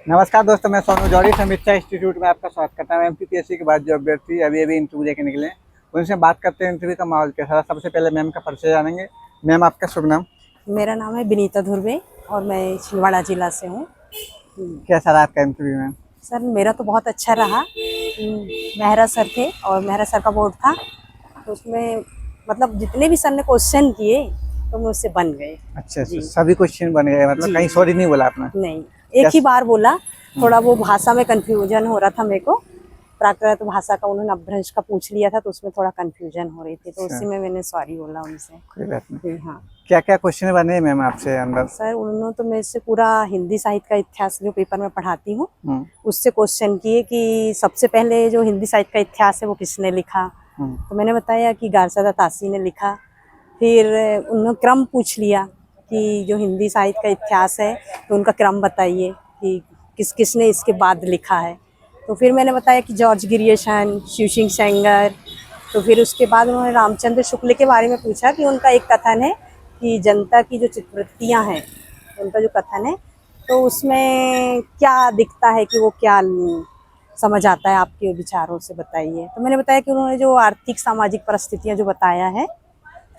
नमस्कार दोस्तों, मैं सोनू जौहरी समीक्षा इंस्टीट्यूट में आपका स्वागत करता हूँ। एमपीपीएससी के बाद जो अभ्यर्थी अभी इंटरव्यू देके निकले हैं उनसे बात करते हैं इंटरव्यू का माहौल कैसा। सबसे पहले मैम का परिचय जानेंगे। मैम, आपका शुभ नाम? मेरा नाम है विनीता धुर्वे और मैं छिंदवाड़ा जिला से हूँ। कैसा रहा आपका इंटरव्यू मैम? सर, मेरा तो बहुत अच्छा रहा। मेहरा सर थे और मेहरा सर का बोर्ड था, तो उसमें मतलब जितने भी सर ने क्वेश्चन किए तो मुझसे बन गए। अच्छा, सभी क्वेश्चन बन गए? मतलब कहीं सॉरी नहीं बोला आपने? नहीं, एक ही बार बोला। थोड़ा वो भाषा में कंफ्यूजन हो रहा था मेरे को। प्राकृत भाषा का उन्होंने अपभ्रंश का पूछ लिया था, तो उसमें थोड़ा कंफ्यूजन हो रही थी, तो उसी में मैंने सॉरी बोला उनसे। कोई बात नहीं। हाँ क्या क्या क्वेश्चन बने मैम आपसे अंदर? सर, उन्होंने तो मेरे से पूरा हिंदी साहित्य का इतिहास जो पेपर में पढ़ाती हूँ उससे क्वेश्चन किए कि सबसे पहले जो हिंदी साहित्य का इतिहास है वो किसने लिखा। तो मैंने बताया कि गारसादा तासी ने लिखा। फिर उन्होंने क्रम पूछ लिया कि जो हिंदी साहित्य का इतिहास है तो उनका क्रम बताइए कि किस किसने इसके बाद लिखा है। तो फिर मैंने बताया कि जॉर्ज ग्रियर्सन, शिव सिंह सेंगर। तो फिर उसके बाद उन्होंने रामचंद्र शुक्ल के बारे में पूछा कि उनका एक कथन है कि जनता की जो चित्तवृत्तियाँ हैं, उनका जो कथन है तो उसमें क्या दिखता है कि वो क्या समझ आता है आपके विचारों से, बताइए। तो मैंने बताया कि उन्होंने जो आर्थिक सामाजिक परिस्थितियाँ जो बताया है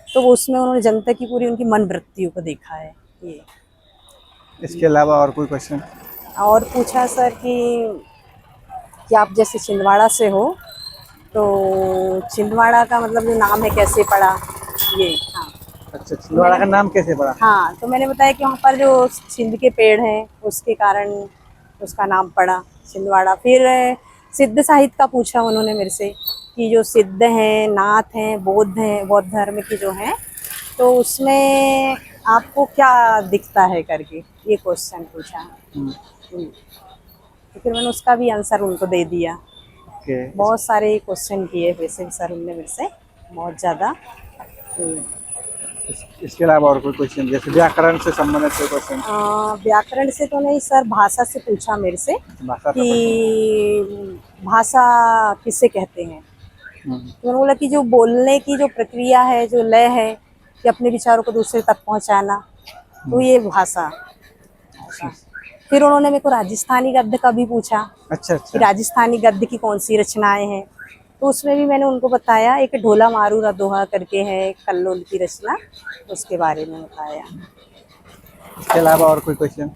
तो उसमें उन्होंने जनता की पूरी उनकी मन वृत्तियों को देखा है। ये इसके अलावा और कोई क्वेश्चन? और पूछा सर कि आप जैसे छिंदवाड़ा से हो तो छिंदवाड़ा का मतलब जो नाम है कैसे पड़ा, ये। हाँ, अच्छा, छिंदवाड़ा का नाम कैसे पड़ा? हाँ, तो मैंने बताया कि वहाँ पर जो छिंद के पेड़ हैं उसके कारण उसका नाम पड़ा छिंदवाड़ा। फिर सिद्ध साहित्य का पूछा उन्होंने मेरे से कि जो सिद्ध हैं, नाथ हैं, बौद्ध धर्म के जो हैं, तो उसमें आपको क्या दिखता है करके ये क्वेश्चन पूछा। तो फिर मैंने उसका भी आंसर उनको दे दिया। बहुत सारे क्वेश्चन किए वैसे सर उनने मेरे से, बहुत ज़्यादा। इसके अलावा और कोई क्वेश्चन, जैसे व्याकरण से संबंधित कोई क्वेश्चन? व्याकरण से तो नहीं सर, भाषा से पूछा मेरे से कि भाषा किसे कहते हैं। तो मैंने बोला कि जो बोलने की जो प्रक्रिया है, जो लय है कि अपने विचारों को दूसरे तक पहुंचाना, तो ये भाषा। फिर उन्होंने मेरे को राजस्थानी गद्य का भी पूछा। अच्छा। कि राजस्थानी गद्य की कौन सी रचनाएं हैं, तो उसमें भी मैंने उनको बताया। एक ढोला मारूरा दोहा करके है कल्लोल की रचना, उसके बारे में बताया। इसके अलावा और कोई क्वेश्चन?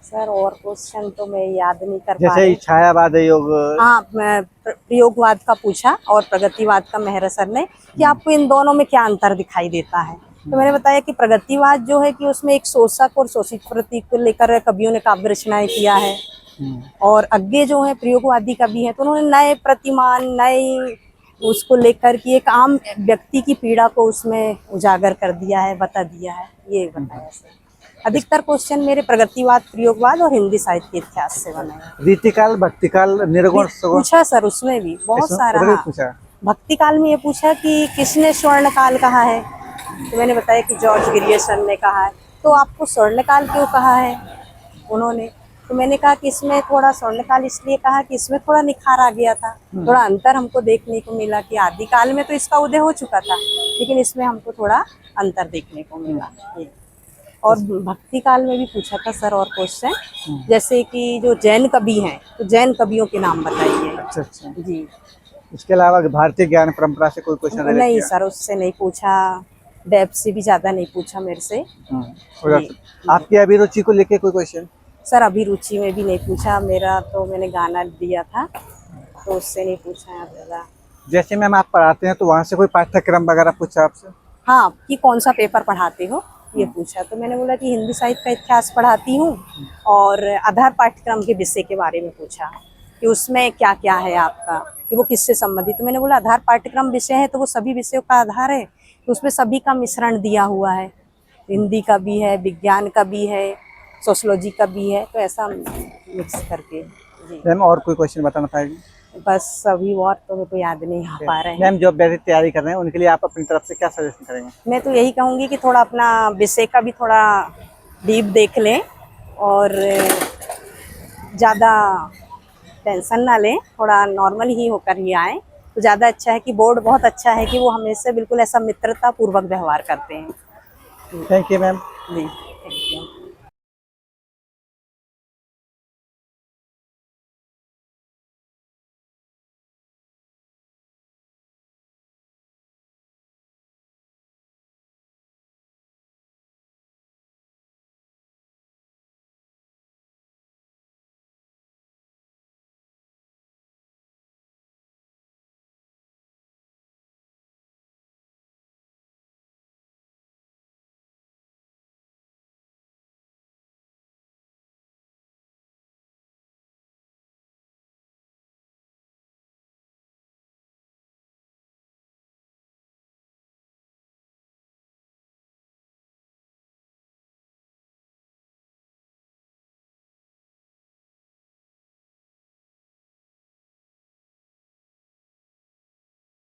सर और क्वेश्चन तो मैं याद नहीं कर पा जैसे रही। छायावाद योग? हाँ, प्रयोगवाद का पूछा और प्रगतिवाद का मेहरा सर ने कि आपको इन दोनों में क्या अंतर दिखाई देता है। तो मैंने बताया कि प्रगतिवाद जो है कि उसमें एक शोषक और शोषित प्रतीक को लेकर कवियों ने काव्य रचनाएं किया है, और आगे जो है प्रयोगवादी कवि है तो उन्होंने नए प्रतिमान, नए उसको लेकर कि एक आम व्यक्ति की पीड़ा को उसमें उजागर कर दिया है, बता दिया है, ये बताया सर। अधिकतर क्वेश्चन मेरे प्रगतिवाद, प्रयोगवाद और हिंदी साहित्य के इतिहास से बने हैं। रीतिकाल, भक्तिकाल, निर्गुण पूछा सर, उसमें भी बहुत सारा। हाँ, पूछा। भक्ति काल में ये पूछा कि किसने स्वर्ण काल कहा है, तो मैंने बताया कि जॉर्ज ग्रियर्सन ने कहा है। तो आपको स्वर्ण काल क्यों कहा है उन्होंने, तो मैंने कहा कि इसमें थोड़ा स्वर्णकाल इसलिए कहा कि इसमें थोड़ा निखार आ गया था, थोड़ा अंतर हमको देखने को मिला कि आदिकाल में तो इसका उदय हो चुका था लेकिन इसमें हमको थोड़ा अंतर देखने को मिला। और भक्ति काल में भी पूछा था सर और क्वेश्चन, जैसे कि जो जैन कवि हैं तो जैन कवियों के नाम बताइए। अच्छा जी। इसके अलावा भारतीय ज्ञान परंपरा से कोई क्वेश्चन? नहीं सर, उससे नहीं पूछा। डेप्थ से भी ज्यादा नहीं पूछा मेरे से। आपकी अभिरुचि को लेके कोई क्वेश्चन? सर, अभिरुचि में भी नहीं पूछा। मेरा तो मैंने गाना दिया था तो उससे नहीं पूछा है ज़्यादा। जैसे मैम आप पढ़ाते हैं तो वहाँ से कोई पाठ्यक्रम वगैरह पूछा आपसे? हाँ, कि कौन सा पेपर पढ़ाते हो ये पूछा, तो मैंने बोला कि हिंदी साहित्य का इतिहास पढ़ाती हूँ, और आधार पाठ्यक्रम के विषय के बारे में पूछा कि उसमें क्या क्या है आपका, कि वो किससे संबंधित। तो मैंने बोला आधार पाठ्यक्रम विषय है तो वो सभी विषयों का आधार है, तो उसमें सभी का मिश्रण दिया हुआ है, हिंदी का भी है, विज्ञान का भी है, सोशलॉजी का भी है, तो ऐसा मिक्स करके। जी मैम, और कोई क्वेश्चन बताना पाएगी? बस अभी और तो मेरे को याद नहीं आ पा रहे हैं। मैम, जो अभ्यर्थी तैयारी कर रहे हैं उनके लिए आप अपनी तरफ से क्या सजेशन करेंगे? मैं तो यही कहूँगी कि थोड़ा अपना विषय का भी थोड़ा डीप देख लें और ज़्यादा टेंशन ना लें, थोड़ा नॉर्मल ही होकर ही आएँ तो ज़्यादा अच्छा है। कि बोर्ड बहुत अच्छा है कि वो हमेशा बिल्कुल ऐसा मित्रता पूर्वक व्यवहार करते हैं। Thank you ma'am. जी, थैंक यू।